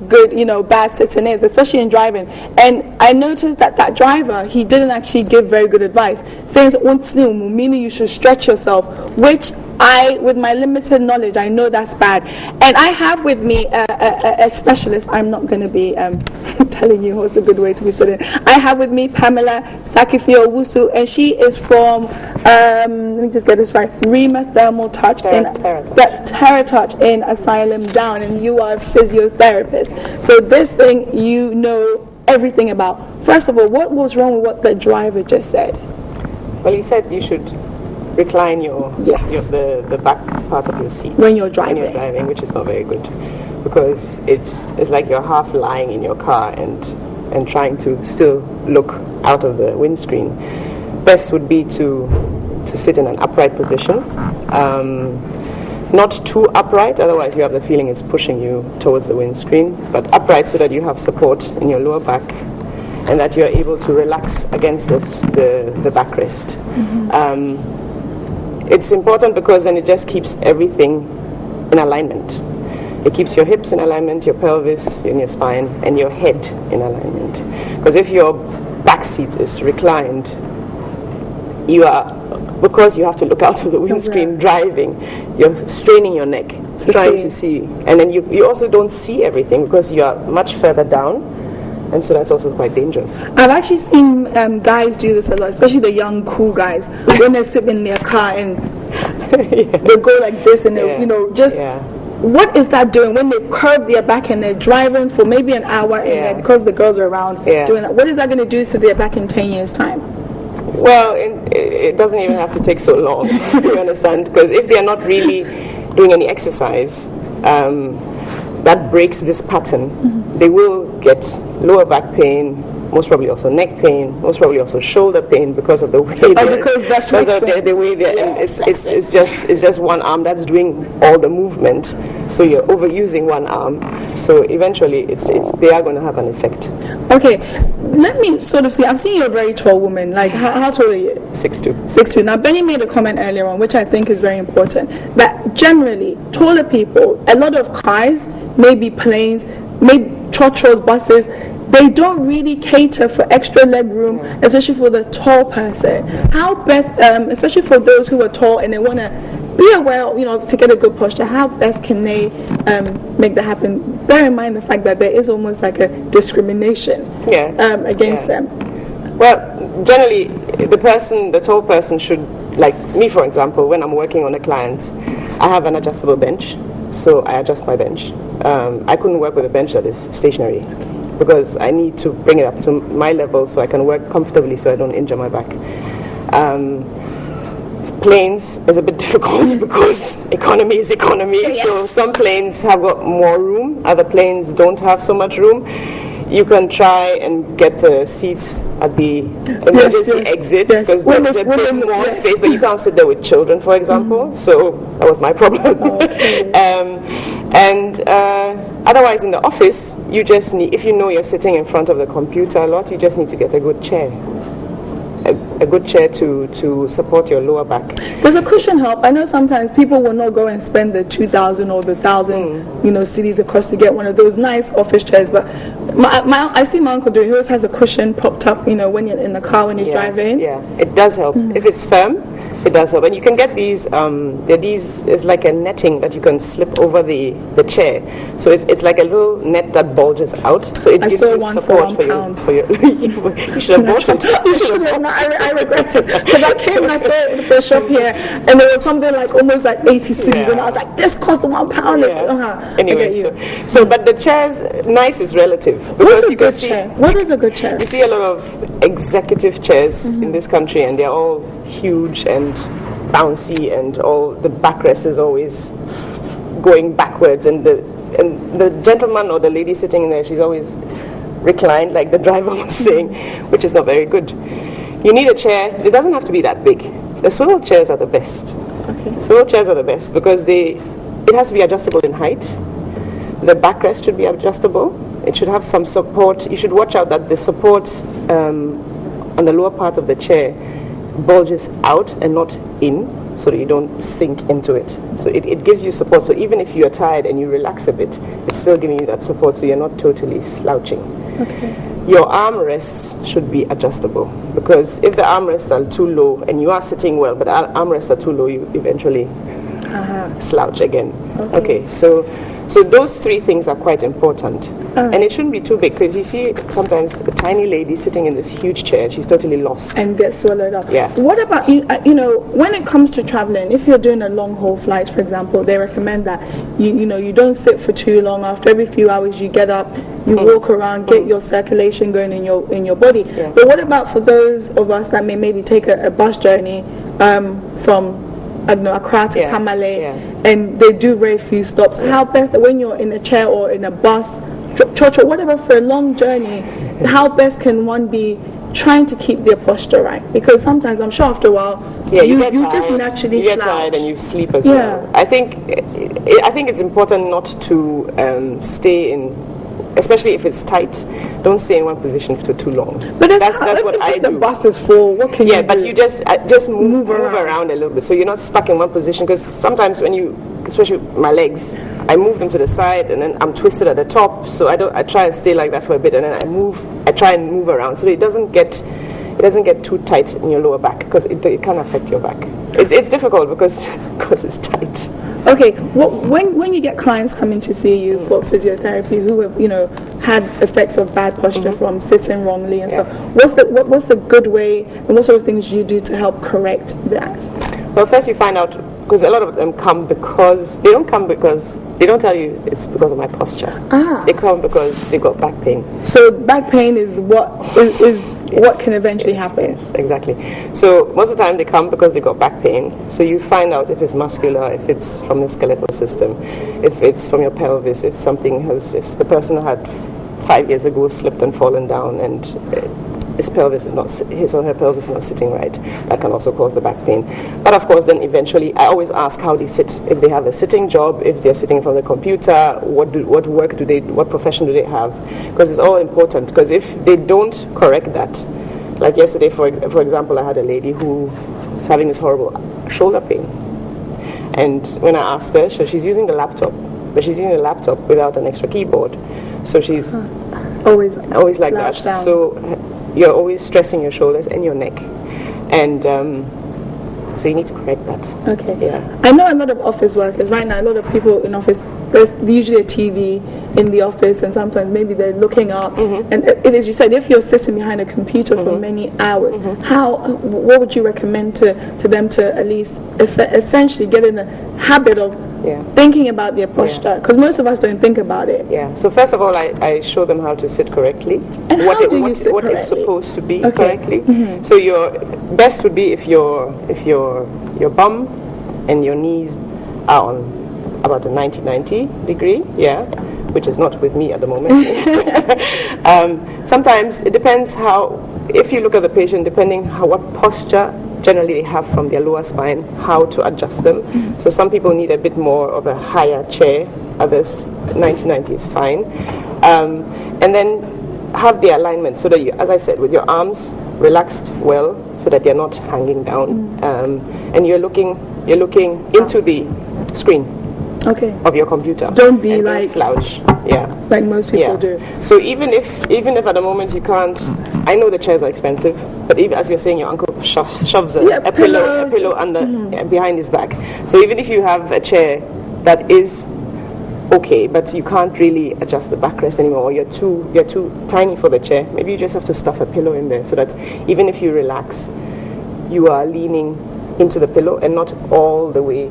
good, bad sitting is, especially in driving. And I noticed that driver, he didn't actually give very good advice, saying meaning you should stretch yourself, which with my limited knowledge, I know that's bad. And I have with me a specialist. I'm not going to be telling you what's a good way to be sitting. I have with me Pamela Sakifio-Owusu, and she is from, let me just get this right, Rima Thermal Touch TerraTouch in Asylum Down, and you are a physiotherapist. So this thing you know everything about. First of all, what was wrong with what the driver just said? Well, he said you should recline the back part of your seat when you're driving, which is not very good, because it's like you're half lying in your car and trying to still look out of the windscreen. Best would be to sit in an upright position, not too upright, otherwise you have the feeling it's pushing you towards the windscreen, but upright so that you have support in your lower back and that you're able to relax against the backrest. It's important because then it just keeps everything in alignment. It keeps your hips in alignment, your pelvis in your spine, and your head in alignment. Because if your back seat is reclined, because you have to look out of the windscreen driving, you're straining your neck, trying to see. And then you also don't see everything because you are much further down. And so that's also quite dangerous. I've actually seen guys do this a lot, especially the young, cool guys, when they sit in their car and they go like this and they, what is that doing when they curve their back and they're driving for maybe an hour and then because the girls are around doing that, what is that going to do to their back in 10 years' time? Well, it doesn't even have to take so long, you understand? Because if they're not really doing any exercise, that breaks this pattern. They will get lower back pain, most probably also neck pain, most probably also shoulder pain because of the way the way it's just one arm that's doing all the movement. So you're overusing one arm. So eventually they are going to have an effect. Okay, let me sort of see. I've seen you're a very tall woman. Like how tall are you? 6'2". 6'2". Now Benny made a comment earlier on, which I think is very important, that generally taller people, a lot of cars, maybe planes, maybe trotros, buses, they don't really cater for extra leg room, especially for the tall person. How best, especially for those who are tall and they want to be aware, to get a good posture, how best can they make that happen? Bear in mind the fact that there is almost like a discrimination against them. Well, generally, the tall person should, like me for example, when I'm working on a client, I have an adjustable bench, so I adjust my bench. I couldn't work with a bench that is stationary because I need to bring it up to my level so I can work comfortably so I don't injure my back. Planes is a bit difficult because economy is economy. Yes. So some planes have got more room, other planes don't have so much room. You can try and get a seat at the emergency exit because there's a bit more space, but you can't sit there with children, for example. So that was my problem. Otherwise, in the office, you just need, if you know you're sitting in front of the computer a lot, you just need to get a good chair. A good chair to support your lower back. Does a cushion help? I know sometimes people will not go and spend the 2,000 or the 1,000 cities across to get one of those nice office chairs, but I see my uncle do it. He always has a cushion propped up, when you're in the car when he's driving. Yeah, it does help. If it's firm, it does help. And you can get these, it's like a netting that you can slip over the chair. So it's like a little net that bulges out. So it gives you support for your you should have bought it. You should have. I regret it. Because I came and I saw it in the first shop here, and there was something like almost like 80 cities, and I was like, this cost £1. Anyway, but the chairs, nice is relative. What's a good chair? What is a good chair? You see a lot of executive chairs in this country, and they're all huge and bouncy, and all the backrest is always going backwards, and the gentleman or the lady sitting in there, she's always reclined, like the driver was saying, which is not very good. You need a chair. It doesn't have to be that big. The swivel chairs are the best. Okay. Swivel chairs are the best because it has to be adjustable in height. The backrest should be adjustable. It should have some support. You should watch out that the support on the lower part of the chair bulges out and not in. so that you don't sink into it. So it gives you support. So even if you're tired and you relax a bit, it's still giving you that support, so you're not totally slouching. Okay. Your armrests should be adjustable, because if the armrests are too low and you are sitting well, but armrests are too low, you eventually slouch again. Okay, so those three things are quite important. And it shouldn't be too big, because you see sometimes a tiny lady sitting in this huge chair and she's totally lost. And gets swallowed up. Yeah. What about, you know, when it comes to traveling, if you're doing a long haul flight, for example, they recommend that you don't sit for too long. After every few hours you get up, you walk around, get your circulation going in your body. Yeah. But what about for those of us that may maybe take a bus journey from, I don't know, Accra to Tamale, and they do very few stops? How best that when you're in a chair or in a bus, church or whatever, for a long journey, how best can one be trying to keep their posture right? Because sometimes I'm sure after a while you just naturally get slouch. tired and you sleep as well. I think it's important not to stay in, especially if it's tight, don't stay in one position for too long. But that's what I do. The bus is full. What can you do? Yeah, but you just move around a little bit, so you're not stuck in one position. Because sometimes when especially my legs, I move them to the side, and then I'm twisted at the top. So I try and stay like that for a bit, and then I try and move around, so it doesn't get too tight in your lower back, because it can affect your back. It's difficult because it's tight. Okay, when you get clients coming to see you for physiotherapy who have, had effects of bad posture from sitting wrongly and stuff, what's the good way, and what sort of things you do to help correct that? Well, first you find out, because a lot of them come because they don't tell you it's because of my posture. They come because they got back pain. So back pain is what what can eventually happen. Yes, exactly. So most of the time they come because they got back pain. So you find out if it's muscular, if it's from the skeletal system, if it's from your pelvis, if the person had 5 years ago slipped and fallen down and his or her pelvis is not sitting right. That can also cause the back pain. But of course, then eventually, I always ask how they sit. If they have a sitting job, if they're sitting from the computer, what profession do they have? Because it's all important. Because if they don't correct that, like yesterday, for example, I had a lady who was having this horrible shoulder pain, and when I asked her, so she's using the laptop, but she's using the laptop without an extra keyboard, so she's always like that. Down. So you're always stressing your shoulders and your neck, and so you need to correct that. Okay. Yeah. I know a lot of office workers right now. A lot of people in office. There's usually a TV in the office, and sometimes maybe they're looking up. And as you said, if you're sitting behind a computer for many hours, what would you recommend to them to at least essentially get in the habit of thinking about their posture? Because most of us don't think about it. Yeah. So first of all, I show them how to sit correctly. And what correctly? it's supposed to be correctly. So your best would be if your bum and your knees are on about a 90 degree, which is not with me at the moment. Sometimes it depends if you look at the patient, depending what posture generally they have from their lower spine, how to adjust them. So some people need a bit more of a higher chair, others 90 is fine. And then have the alignment so that you, as I said, with your arms relaxed well, so that they're not hanging down, and you're looking into the screen of your computer. Don't be like slouch. Like most people do. So even if at the moment you can't, I know the chairs are expensive, but even as you're saying, your uncle shoves a pillow under behind his back. So even if you have a chair that is okay, but you can't really adjust the backrest anymore, or you're too tiny for the chair, maybe you just have to stuff a pillow in there, so that even if you relax, you are leaning into the pillow and not all the way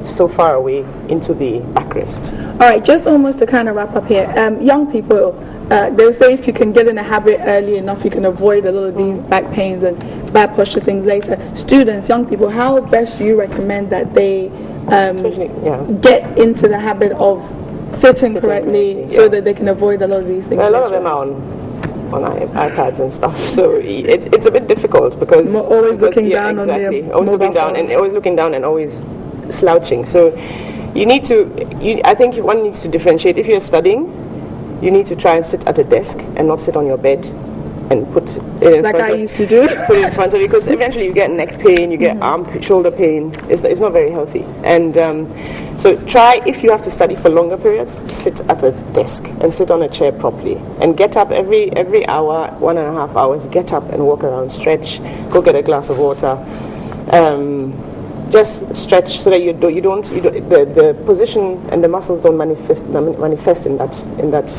so far away into the backrest. All right, just almost to kind of wrap up here, young people, they'll say if you can get in a habit early enough, you can avoid a lot of these back pains and bad posture things later. Students, young people, how best do you recommend that they get into the habit of sitting correctly so that they can avoid a lot of these things? Well, a lot of them are on iPads and stuff, so it's a bit difficult because always looking down and always slouching. So I think one needs to differentiate. If you're studying, you need to try and sit at a desk and not sit on your bed, and put it in Like front I of, used to do. put it in front of you, because eventually you get neck pain, you get shoulder pain. It's not very healthy. And so try, if you have to study for longer periods, sit at a desk and sit on a chair properly, and get up every hour, 1.5 hours, get up and walk around, stretch, go get a glass of water. Just stretch so that the position and the muscles don't manifest in that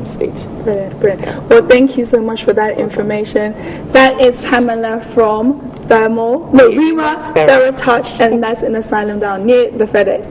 state. Brilliant, brilliant. Well, thank you so much for that information. That is Pamela from Rima TheraTouch, and that's an asylum down near the FedEx.